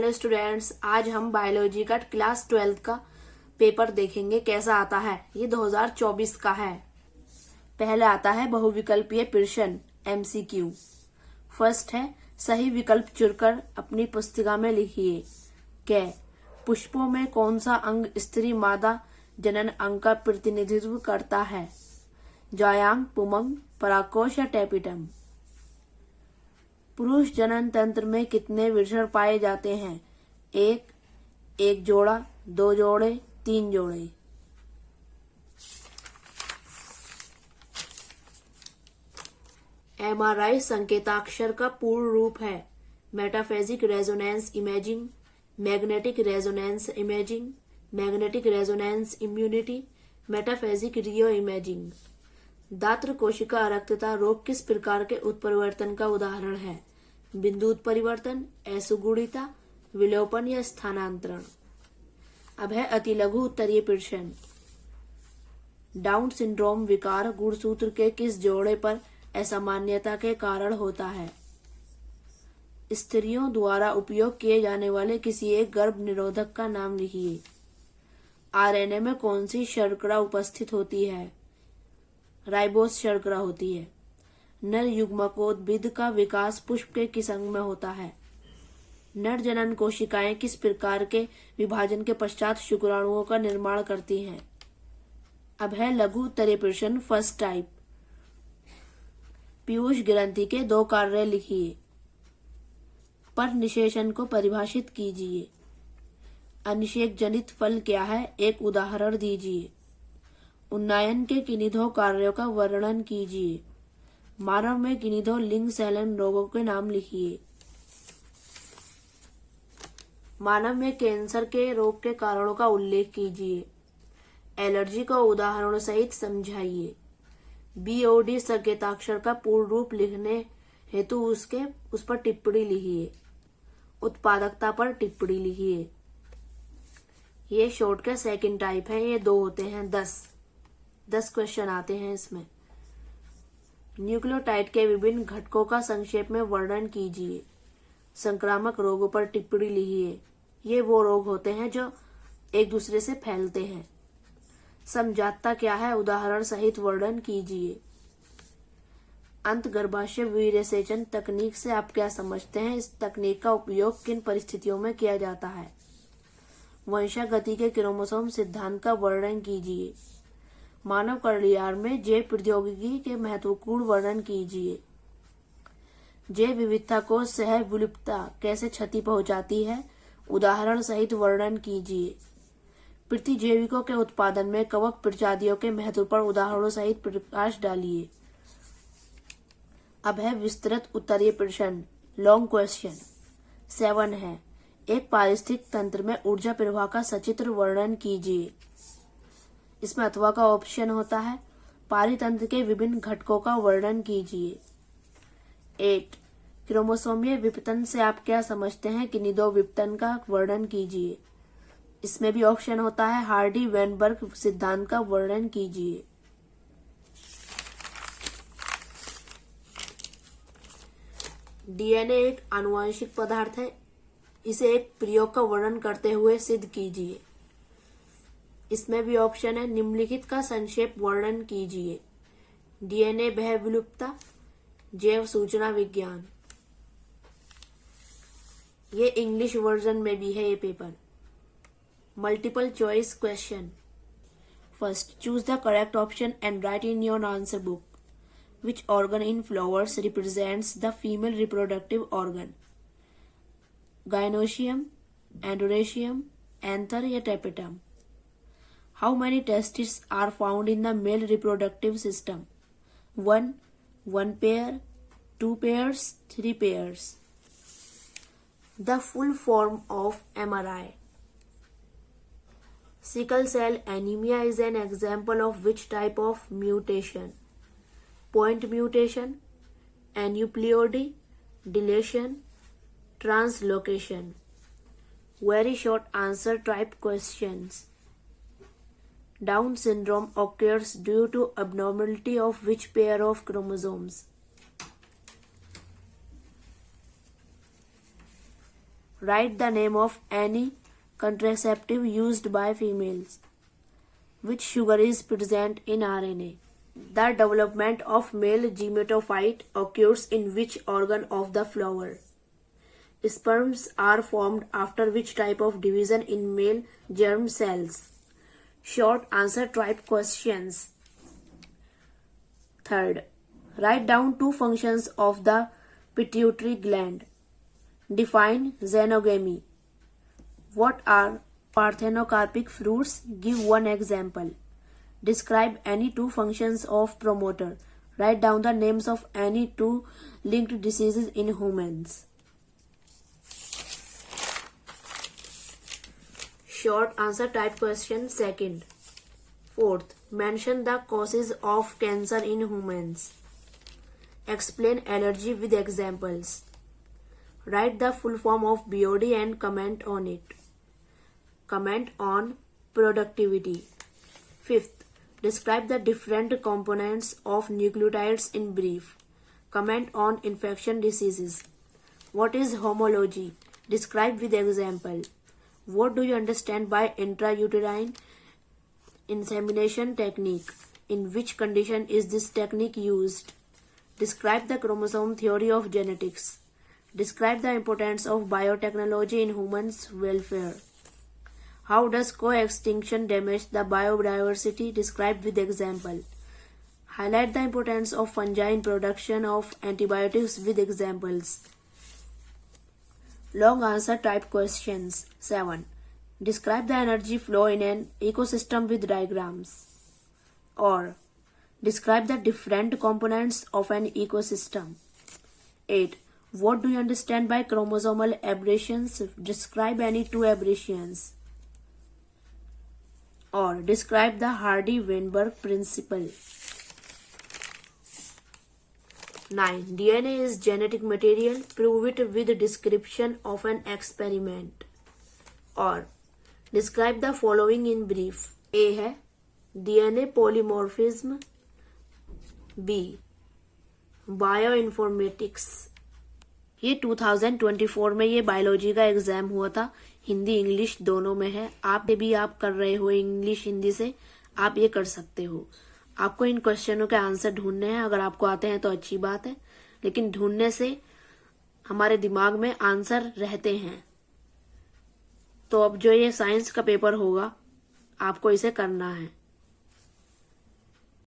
Hello students, आज हम biology का क्लास 12 का पेपर देखेंगे कैसा आता है। ये 2024 का है। पहले आता है बहुविकल्पीय प्रश्न MCQ। फर्स्ट है सही विकल्प चुनकर अपनी पुस्तिका में लिखिए। क पुष्पों में कौन सा अंग स्त्री मादा जनन अंग का प्रतिनिधित्व करता है? जायांग, पुमंग, परागकोश या टेपिटम। पुरुष जनन तंत्र में कितने वृषण पाए जाते हैं? एक जोड़ा, 2 जोड़े, 3 जोड़े। MRI संकेताक्षर का पूर्ण रूप है मेटाफेजिक resonance imaging, magnetic resonance imaging, magnetic resonance immunity, मेटाफेजिक रियो इमेजिंग। दात्र कोशिका अरक्तता रोग किस प्रकार के उत्परिवर्तन का उदाहरण है? बिंदु उत्परिवर्तन, असुगुणिता, विलोपन या स्थानांतरण। अब है अति लघु उत्तरीय प्रश्न। डाउन सिंड्रोम विकार गुणसूत्र के किस जोड़े पर असामान्यता के कारण होता है? स्त्रियों द्वारा उपयोग किए जाने वाले किसी एक गर्भ निरोधक का नाम लिखिए। RNA में कौन सी शर्करा उपस्थित होती है? राइबोस शर्करा होती है। नर युग्मकोद्भिद का विकास पुष्प के किस अंग में होता है? नर जनन कोशिकाएं किस प्रकार के विभाजन के पश्चात शुक्राणुओं का निर्माण करती हैं? अब है लघु उत्तरीय प्रश्न फर्स्ट टाइप। पीयूष ग्रंथि के 2 कार्य लिखिए। पर निषेचन को परिभाषित कीजिए। अनिषेक जनित फल क्या है? एक उदाहरण दीजिए। उन्नयन के किन्हीं 2 कार्यों का वर्णन कीजिए। मानव में किन्हीं 2 लिंग सहलन रोगों के नाम लिखिए। मानव में कैंसर के रोग के कारणों का उल्लेख कीजिए। एलर्जी को उदाहरणों सहित समझाइए। BOD संकेताक्षर का पूर्ण रूप लिखने हेतु उस पर टिप्पणी लिखिए। उत्पादकता पर टिप्पणी लिखिए। ये शॉर्ट का सेकंड टाइप है। ये 2 होते हैं 10 क्वेश्चन आते हैं इसमें। न्यूक्लियोटाइड के विभिन्न घटकों का संक्षेप में वर्णन कीजिए। संक्रामक रोगों पर टिप्पणी लिखिए। ये वो रोग होते हैं जो एक दूसरे से फैलते हैं। समजातता क्या है? उदाहरण सहित वर्णन कीजिए। अंत गर्भाशय वीर्यसेचन तकनीक से आप क्या समझते हैं? इस तकनीक का उपयोग किन परिस्थितियों में किया जाता है? वंशागति के क्रोमोसोम सिद्धांत का वर्णन कीजिए। मानव कल्याण में जैव प्रौद्योगिकी के महत्वपूर्ण वर्णन कीजिए। जैव विविधता को सह विलुप्तता कैसे क्षति पहुंचाती है? उदाहरण सहित वर्णन कीजिए। प्रतिजैविकों के उत्पादन में कवक प्रजातियों के महत्व पर उदाहरणों सहित प्रकाश डालिए। अब है विस्तृत उत्तरीय प्रश्न लॉन्ग क्वेश्चन 7 है। एक पारिस्थितिक तंत्र में ऊर्जा प्रवाह का सचित्र वर्णन कीजिए। इसमें अथवा का ऑप्शन होता है। पारितंत्र के विभिन्न घटकों का वर्णन कीजिए। 8 क्रोमोसोमीय विपतन से आप क्या समझते हैं? किन्हीं 2 विपतन का वर्णन कीजिए। इसमें भी ऑप्शन होता है। हार्डी वेनबर्ग सिद्धांत का वर्णन कीजिए। DNA एक आनुवंशिक पदार्थ है। इसे एक प्रयोग का वर्णन करते हुए सिद्ध कीजिए। इसमें भी ऑप्शन है। निम्नलिखित का संक्षेप वर्णन कीजिए। DNA बह विलुप्तता, जैव सूचना विज्ञान। ये इंग्लिश वर्जन में भी है ये paper. Multiple choice question. First, choose the correct option and right in your answer book which organ in flowers represents the female reproductive organ? Gynoecium, Androecium, anther या tapetum? How many testes are found in the male reproductive system? 1 pair, 2 pairs, 3 pairs. The full form of MRI. Sickle cell anemia is an example of which type of mutation? Point mutation, aneuploidy, deletion, translocation. Very short answer type questions. Down syndrome occurs due to abnormality of which pair of chromosomes? Write the name of any contraceptive used by females. Which sugar is present in RNA? The development of male gametophyte occurs in which organ of the flower? Sperms are formed after which type of division in male germ cells? Short answer type questions. Third, write down two functions of the pituitary gland. Define xenogamy. What are parthenocarpic fruits? Give one example. Describe any two functions of promoter. Write down the names of any two linked diseases in humans. Short answer type question second. Fourth, mention the causes of cancer in humans. Explain allergy with examples. Write the full form of BOD and comment on it. Comment on productivity. Fifth, describe the different components of nucleotides in brief. Comment on infection diseases. What is homology? Describe with example. What do you understand by intrauterine insemination technique? In which condition is this technique used? Describe the chromosome theory of genetics. Describe the importance of biotechnology in humans' welfare. How does co-extinction damage the biodiversity? Describe with example. Highlight the importance of fungi in production of antibiotics with examples. Long answer type questions. 7. Describe the energy flow in an ecosystem with diagrams. Or describe the different components of an ecosystem. 8. What do you understand by chromosomal aberrations? Describe any two aberrations. Or describe the Hardy-Weinberg principle. 9. DNA is genetic material. Prove it with description of an experiment. Or describe the following in brief. A है DNA polymorphism. B bioinformatics. ये 2024 में ये biology का exam हुआ था। Hindi English दोनों में है। आप भी आप कर रहे हो इंग्लिश हिंदी से, आप ये कर सकते हो। आपको इन क्वेश्चनों के आंसर ढूंढने हैं। अगर आपको आते हैं तो अच्छी बात है, लेकिन ढूंढने से हमारे दिमाग में आंसर रहते हैं। तो अब जो ये साइंस का पेपर होगा आपको इसे करना है।